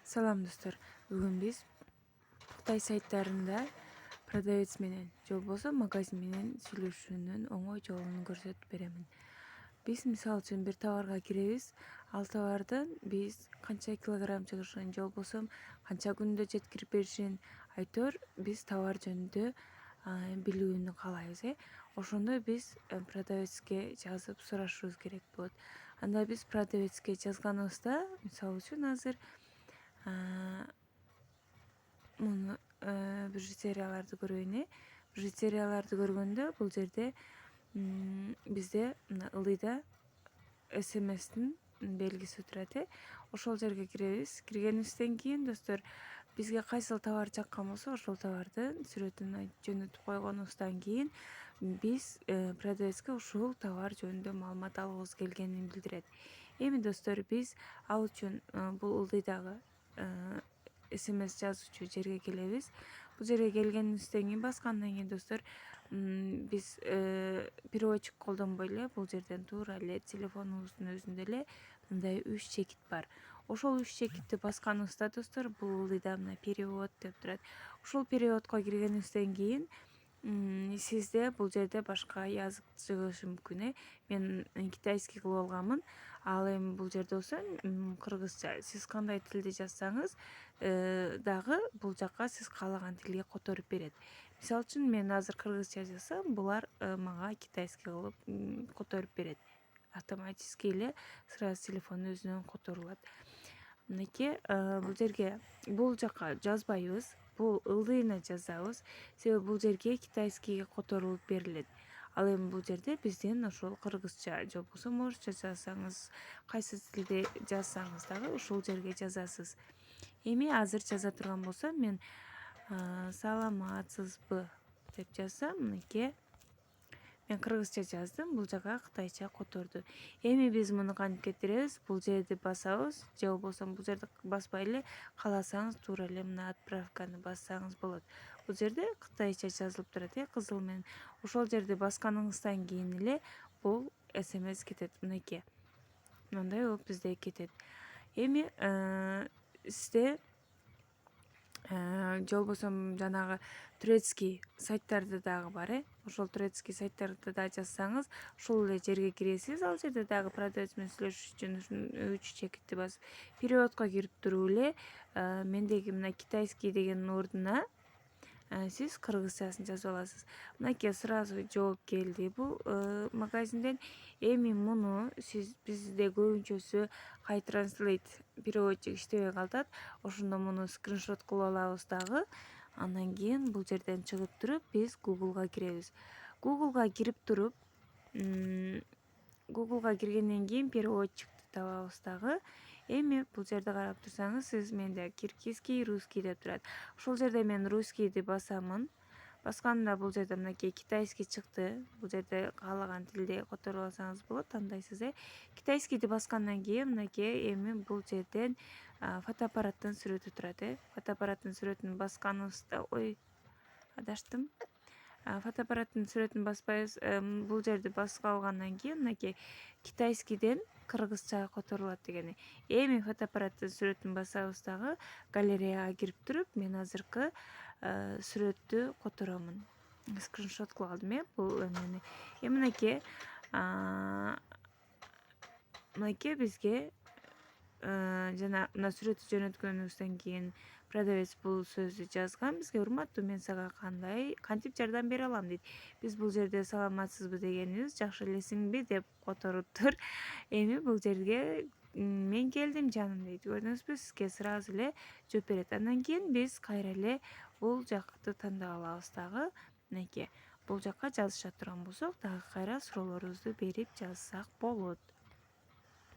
Салам достор, бүгүн биз Кытай сайттарында продавец менен же болбосо магазин менен сүйлөшүүнүн оңой жолун көрсөтүп беремин. Биз мисалы үчүн бир товарга киребиз, ал товардын биз канча килограмм чыгышын же болбосо канча күндө жеткирип беришин, айтор биз товар жөнүндө билүүнү каалайбыз. Ошондо биз продавецке жазып сурашыбыз керек болот. Анда биз продавецке жазганыбызда, мисалы үчүн азыр муну бижутерияларды көрөйүн. Бижутерияларды көргөндө бул жерде бизде мына ылдыйда СМСтин белгиси турат. Ошол жерге киребиз. Киргенибизден кийин достор, бизге кайсыл товар жаккан болсо ошол товардын сүрөтүн жөнөтүп койгонубуздан кийин биз продавецке ушул товар жөнүндө маалымат алгыбыз келгенин билдирет. Эми достор, биз ал үчүн бул ылдыйдагы СМС жазуучу жерге келебиз. Бул жерге келгенибизден кийин баскандан кийин достор, биз переводчик колдонбой эле бул жерден туура эле телефонубуздун өзүндө эле мындай 3 чекит бар. Ошол 3 чекитти басканыбызда достор, бул ылдыйда мына перевод деп турат. Ушул переводко киргенибизден кийин сизде бул жерде башка язык чыгышы мүмкүн. Мен китайский кылып алганмын. Ал эми бул жерде болсо кыргызча. Сиз кандай тилде жазсаңыз дагы бул жакка сиз каалаган тилге которуп берет. Мисалы үчүн мен азыр кыргызча жазсам, булар мага китайский кылып которуп берет. Автоматически эле сразу телефондун өзүнөн которулат. Мынакей бул жерге бул жакка жазбайбыз. Бул ылдыйына жазабыз. Себеби бул жерге китайскийге которулуп берилет. Ал эми бул жерде биздин ошол кыргызча же болбосо орусча жазсаңыз, кайсы тилде жазсаңыз дагы ушул жерге жазасыз. Эми азыр жаза турган болсом, мен саламатсызбы деп жазсам, мынакей мен кыргызча жаздым, бул жака кытайча которду. Эми биз муну кантип кетиребиз? Бул жерди басабыз, же болбосо бул жерди баспай эле кааласаңыз туура эле мына отправканы бассаңыз болот. Бул жерде кытайча жазылып турат, кызыл менен. Ошол жерди басканыңыздан кийин эле бул СМС кетет. Мынакей мындай болуп бизде кетет. Эми сизде же болбосо жанагы турецкий сайттарды дагы бар. Ошол турецкий сайттарды да жазсаңыз, ушул эле жерге киресиз. Ал жерде дагы продавец менен сүйлөшүш үчүн 3 чекитти басып, переводко кирип туруп эле мендеги мына китайский деген ордуна сиз кыргызчасын жазып аласыз. Мынакей сразу жооп келди бул магазинден. Эми муну бизде көбүнчөсү High Translate переводчик иштебей калат. Ошондо муну скриншот кылып алабыз дагы. Андан кийин бул жерден чыгып туруп биз Google'га киребиз. Google'га кирип туруп, Google'га киргенден кийин переводчикти табабыз дагы. Эми бул жерде карап турсаңыз, сиз менде киргизский, русский деп турат. Ошол жерде мен русскийди басамын. Басканда бул жерде мынакей китайский чыкты. Бул жерде каалаган тилде которуп алсаңыз болот, тандайсыз. Китайскийди баскандан кийин мынакей эми бул жерден фотоаппараттын сүрөтү турат. Фотоаппараттын сүрөтүн басканыбызда, адаштым. Фотоаппараттын сүрөтүн баспайбыз. Бул жерди басып алгандан кийин мынакей китайскийден кыргызчага которулат дегени. Эми фотоаппараттын сүрөтүн басабыз дагы, галереяга кирип туруп, мен азыркы сүрөттү которомун. Скриншот кылып алдым, бул эмени. Мынакей бизге жана мына сүрөттү жөнөткөнүбүздөн кийин продавец бул сөздү жазган бизге: урматтуу, мен сага кантип жардам бере алам дейт. Биз бул жерде саламатсызбы дегенибиз, жакшы элесиңби деп которуптур. Эми бул жерге мен келдим жаным дейт. Көрдүңүзбү, сизге сразу эле жооп берет. Андан кийин биз кайра эле бул жакты тандап алабыз дагы. Мынакей бул жакка жазышат турган болсок, дагы кайра суроолорубузду берип жазсак болот.